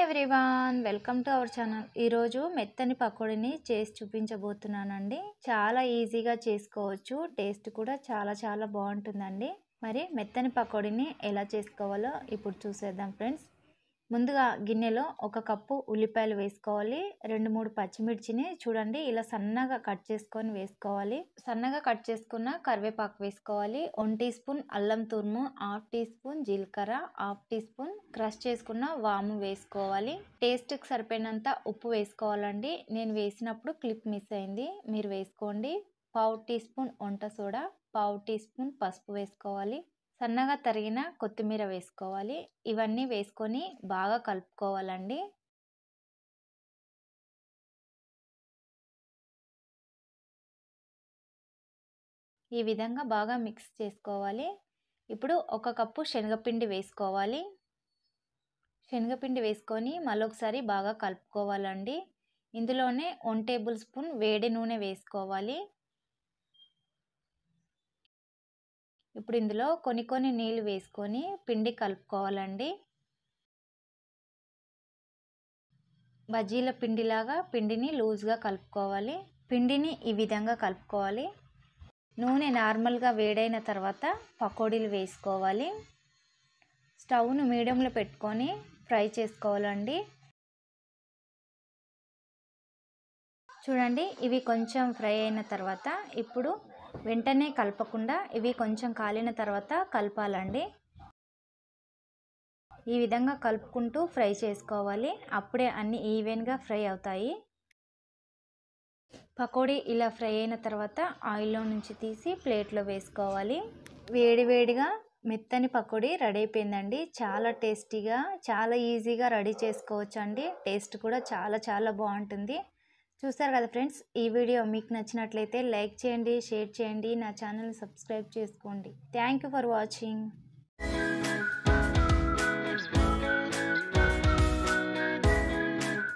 Everyone, welcome to our channel. ఈరోజు మెత్తని పకోడీని చేసి చూపించబోతున్నానండి. చాలా ఈజీగా చేసుకోవచ్చు, టేస్ట్ కూడా చాలా బాగుంటుందండి. మరి మెత్తని పకోడీని ఎలా చేసుకోవాలో ఇప్పుడు చూసేద్దాం ఫ్రెండ్స్. ముందుగా గిన్నెలో 1 కప్పు ఉల్లిపాయలు వేసుకోవాలి. 2-3 పచ్చిమిర్చిని చూడండి ఇలా సన్నగా కట్ చేసుకొని వేసుకోవాలి. సన్నగా కట్ చేసుకున్న కరివేపాకు వేసుకోవాలి. 1 టీ స్పూన్ అల్లం తురుము, 1/2 టీ స్పూన్ జీలకర్ర, 1/2 టీ స్పూన్ క్రష్ చేసుకున్న వాము వేసుకోవాలి. టేస్ట్కి సరిపోయినంత ఉప్పు వేసుకోవాలండి. నేను వేసినప్పుడు క్లిప్ మిస్ అయింది, మీరు వేసుకోండి. 1/2 టీ స్పూన్ వంట సోడా, 1/2 టీ స్పూన్ పసుపు వేసుకోవాలి. సన్నగా తరిగిన కొత్తిమీర వేసుకోవాలి. ఇవన్నీ వేసుకొని బాగా కలుపుకోవాలండి. ఈ విధంగా బాగా మిక్స్ చేసుకోవాలి. ఇప్పుడు 1 కప్పు శనగపిండి వేసుకోవాలి. శనగపిండి వేసుకొని మళ్ళొకసారి బాగా కలుపుకోవాలండి. ఇందులోనే 1 టేబుల్ స్పూన్ వేడి నూనె వేసుకోవాలి. ఇప్పుడు ఇందులో కొన్ని నీళ్ళు వేసుకొని పిండి కలుపుకోవాలండి. బజ్జీల పిండిలాగా పిండిని లూజ్గా కలుపుకోవాలి. పిండిని ఈ విధంగా కలుపుకోవాలి. నూనె నార్మల్గా వేడైన తర్వాత పకోడీలు వేసుకోవాలి. స్టవ్ను మీడియంలో పెట్టుకొని ఫ్రై చేసుకోవాలండి. చూడండి ఇవి కొంచెం ఫ్రై అయిన తర్వాత ఇప్పుడు వెంటనే కలపకుండా ఇవి కొంచెం కాలిన తర్వాత కలపాలండి. ఈ విధంగా కలుపుకుంటూ ఫ్రై చేసుకోవాలి. అప్పుడే అన్ని ఈవెన్గా ఫ్రై అవుతాయి. పకోడీ ఇలా ఫ్రై అయిన తర్వాత ఆయిల్లో నుంచి తీసి ప్లేట్లో వేసుకోవాలి. వేడిగా మెత్తని పకోడీ రెడీ అయిపోయిందండి. చాలా టేస్టీగా, చాలా ఈజీగా రెడీ చేసుకోవచ్చు అండి. టేస్ట్ కూడా చాలా బాగుంటుంది. చూసారు కదా ఫ్రెండ్స్, ఈ వీడియో మీకు నచ్చినట్లయితే లైక్ చేయండి, షేర్ చేయండి, నా ఛానల్ని సబ్స్క్రైబ్ చేసుకోండి. Thank you for watching.